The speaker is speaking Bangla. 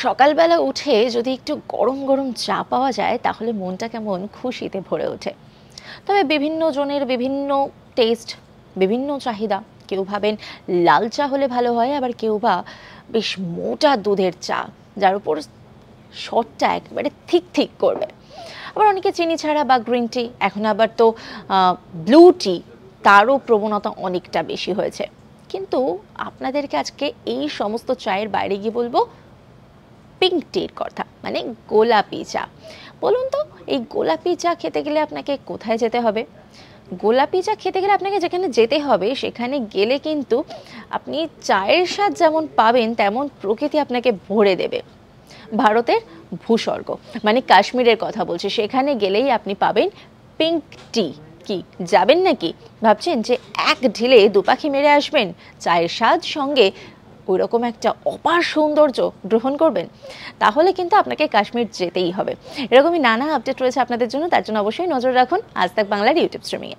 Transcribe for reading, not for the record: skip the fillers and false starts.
সকালবেলা উঠে যদি একটু গরম গরম চা পাওয়া যায় তাহলে মনটা কেমন খুশিতে ভরে ওঠে। তবে বিভিন্ন জনের বিভিন্ন টেস্ট, বিভিন্ন চাহিদা। কেউ ভাবেন লাল চা হলে ভালো হয়, আবার কেউ বা বেশ মোটা দুধের চা যার উপর শটটা একেবারে ঠিক ঠিক করবে। আবার অনেকে চিনি ছাড়া বা গ্রিন টি, এখন আবার তো ব্লু টি, তারও প্রবণতা অনেকটা বেশি হয়েছে। কিন্তু আপনাদেরকে আজকে এই সমস্ত চায়ের বাইরে গিয়ে বলবো পিঙ্ক টির কথা, মানে গোলাপি চা। বলুন তো, এই গোলাপি চা খেতে গেলে আপনাকে কোথায় যেতে হবে? গোলাপি চা খেতে গেলে আপনাকে যেখানে যেতে হবে সেখানে গেলে কিন্তু আপনি চায়ের স্বাদ যেমন পাবেন তেমন প্রকৃতি আপনাকে ভরে দেবে। ভারতের ভূস্বর্গ মানে কাশ্মীরের কথা বলছি, সেখানে গেলেই আপনি পাবেন পিঙ্ক টি। কি যাবেন নাকি? ভাবছেন যে এক ঢিলে দুপাখি মেরে আসবেন, চায়ের স্বাদ সঙ্গে ওইরকম একটা অপার সৌন্দর্য গ্রহণ করবেন? তাহলে কিন্তু আপনাকে কাশ্মীর যেতেই হবে। এরকমই নানা আপডেট রয়েছে আপনাদের জন্য, তার জন্য অবশ্যই নজর রাখুন আজ তাক বাংলার ইউটিউব স্ট্রিমিংয়ে।